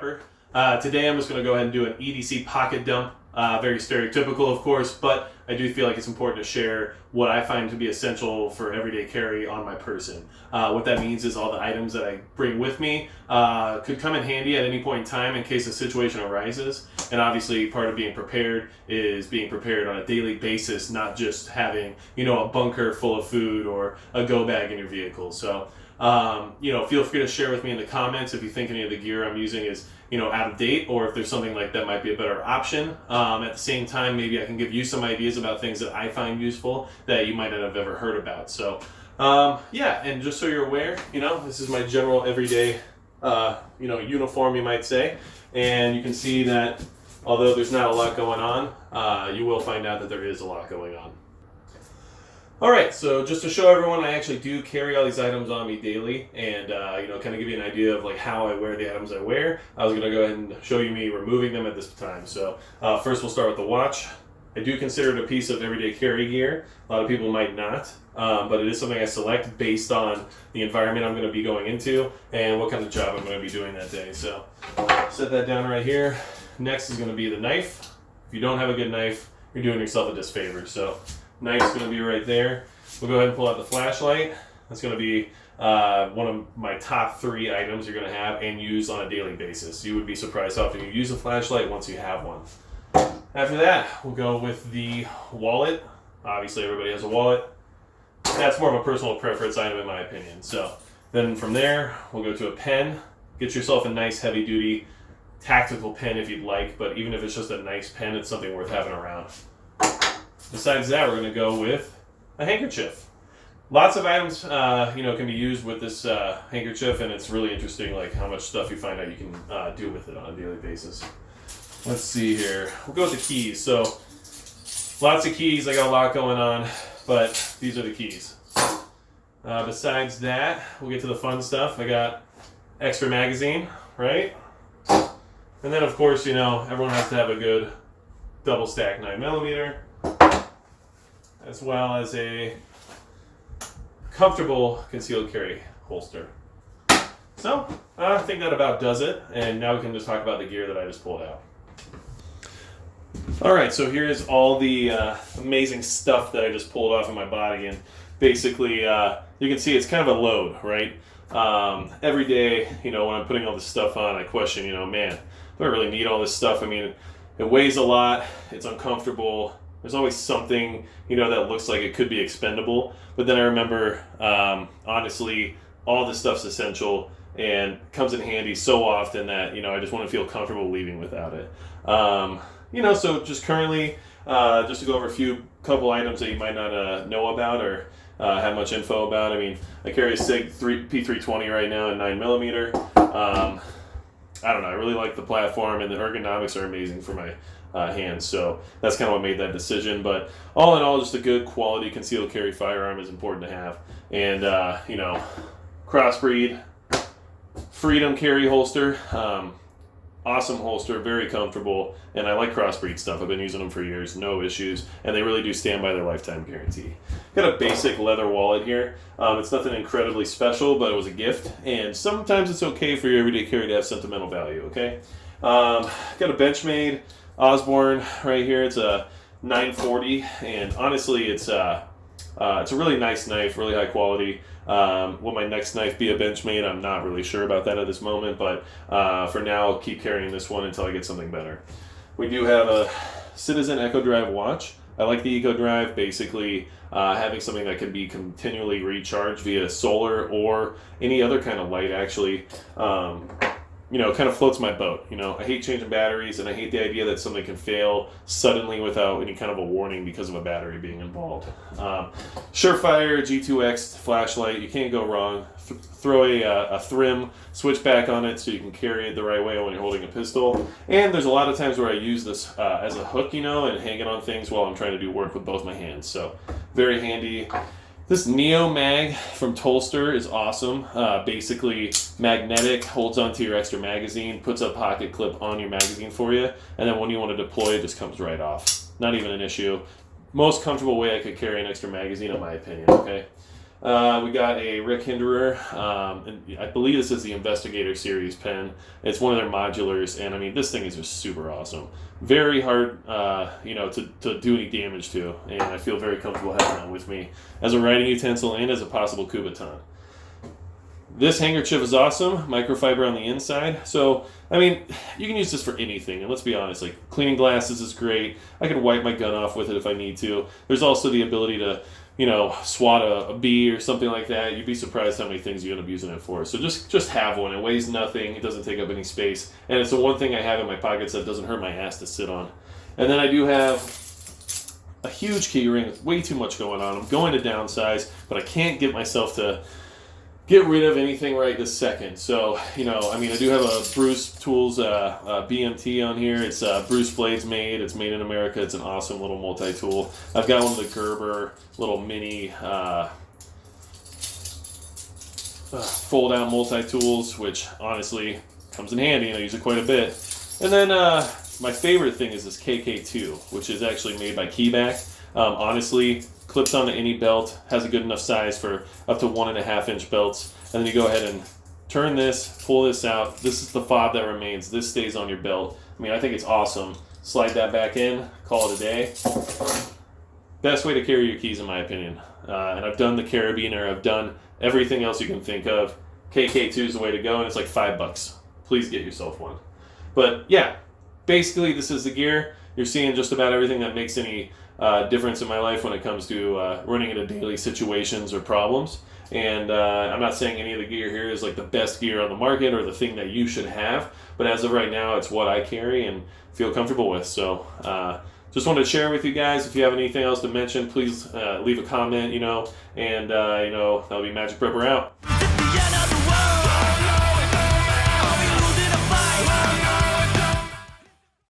Prepper. Today I'm just going to go ahead and do an EDC Pocket Dump. Very stereotypical, of course, but I do feel like it's important to share what I find to be essential for everyday carry on my person. What that means is all the items that I bring with me could come in handy at any point in time in case a situation arises. And obviously part of being prepared is being prepared on a daily basis, not just having, a bunker full of food or a go bag in your vehicle. So, feel free to share with me in the comments if you think any of the gear I'm using is, out of date, or if there's something like that might be a better option. At the same time, maybe I can give you some ideas about things that I find useful that you might not have ever heard about. So, and just so you're aware, this is my general everyday, uniform, you might say. And you can see that although there's not a lot going on, you will find out that there is a lot going on. Alright, so just to show everyone, I actually do carry all these items on me daily, and kind of give you an idea of like how I wear the items I wear. I was going to go ahead and show you me removing them at this time. So first we'll start with the watch. I do consider it a piece of everyday carry gear. A lot of people might not, but it is something I select based on the environment I'm going to be going into and what kind of job I'm going to be doing that day. So set that down right here. Next is going to be the knife. If you don't have a good knife, you're doing yourself a disfavor. So knife's going to be right there. We'll go ahead and pull out the flashlight. That's going to be one of my top 3 items you're going to have and use on a daily basis. You would be surprised how often you use a flashlight once you have one. After that, we'll go with the wallet. Obviously, everybody has a wallet. That's more of a personal preference item in my opinion. So then from there, we'll go to a pen. Get yourself a nice heavy-duty tactical pen if you'd like, but even if it's just a nice pen, it's something worth having around. Besides that, we're going to go with a handkerchief. Lots of items, can be used with this handkerchief, and it's really interesting, like how much stuff you find out you can do with it on a daily basis. Let's see here. We'll go with the keys. So, lots of keys. I got a lot going on, but these are the keys. Besides that, we'll get to the fun stuff. I got extra magazine, right? And then, of course, everyone has to have a good double stack 9mm. As well as a comfortable concealed carry holster. So, I think that about does it, and now we can just talk about the gear that I just pulled out. Alright, so here's all the amazing stuff that I just pulled off of my body, and basically, you can see it's kind of a load, right? Every day, when I'm putting all this stuff on, I question, man, do I really need all this stuff? I mean, it weighs a lot, it's uncomfortable. There's always something, that looks like it could be expendable. But then I remember, honestly, all this stuff's essential and comes in handy so often that, I just want to feel comfortable leaving without it. So just currently, just to go over a couple items that you might not know about or have much info about. I mean, I carry a SIG P320 right now in 9mm. I don't know, I really like the platform, and the ergonomics are amazing for my hands, so that's kind of what made that decision. But all in all, just a good quality concealed carry firearm is important to have. And crossbreed Freedom carry holster, awesome holster, very comfortable, and I like crossbreed stuff. I've been using them for years, no issues, and they really do stand by their lifetime guarantee. Got a basic leather wallet here. It's nothing incredibly special, but it was a gift, and sometimes it's okay for your everyday carry to have sentimental value, okay? Got a Benchmade Osborne right here. It's a 940, and honestly, it's a really nice knife, really high quality. Will my next knife be a Benchmade? I'm not really sure about that at this moment, but for now, I'll keep carrying this one until I get something better. We do have a Citizen Eco Drive watch. I like the Eco Drive, basically having something that can be continually recharged via solar or any other kind of light, actually. Kind of floats my boat. I hate changing batteries, and I hate the idea that something can fail suddenly without any kind of a warning because of a battery being involved. Surefire G2X flashlight, you can't go wrong. Throw a Thrim switchback on it so you can carry it the right way when you're holding a pistol. And there's a lot of times where I use this as a hook, and hang it on things while I'm trying to do work with both my hands. So very handy. This Neo Mag from Tolster is awesome. Basically magnetic, holds onto your extra magazine, puts a pocket clip on your magazine for you, and then when you want to deploy it, just comes right off. Not even an issue. Most comfortable way I could carry an extra magazine, in my opinion, okay? We got a Rick Hinderer, and I believe this is the Investigator series pen. It's one of their modulars, and I mean, this thing is just super awesome. Very hard, to do any damage to, and I feel very comfortable having that with me as a writing utensil and as a possible Kubaton. This handkerchief is awesome, microfiber on the inside. So, I mean, you can use this for anything. And let's be honest, like cleaning glasses is great. I can wipe my gun off with it if I need to. There's also the ability to, swat a bee or something like that. You'd be surprised how many things you end up using it for. So just have one. It weighs nothing. It doesn't take up any space. And it's the one thing I have in my pockets that doesn't hurt my ass to sit on. And then I do have a huge key ring with way too much going on. I'm going to downsize, but I can't get myself to get rid of anything right this second. So, I do have a Bruce Tools BMT on here. It's Bruce Blades made. It's made in America. It's an awesome little multi-tool. I've got one of the Gerber little mini fold-out multi-tools, which honestly comes in handy, and I use it quite a bit. And then my favorite thing is this KK2, which is actually made by Keyback. Honestly, clips onto any belt, has a good enough size for up to 1.5 inch belts. And then you go ahead and turn this, pull this out. This is the fob that remains. This stays on your belt. I mean, I think it's awesome. Slide that back in, call it a day. Best way to carry your keys, in my opinion. And I've done the carabiner. I've done everything else you can think of. KK2 is the way to go, and it's like $5. Please get yourself one. But yeah, basically this is the gear. You're seeing just about everything that makes any difference in my life when it comes to running into daily situations or problems. And I'm not saying any of the gear here is like the best gear on the market or the thing that you should have, but as of right now, it's what I carry and feel comfortable with. So just wanted to share with you guys. If you have anything else to mention, please leave a comment, and that'll be Magic Prepper out.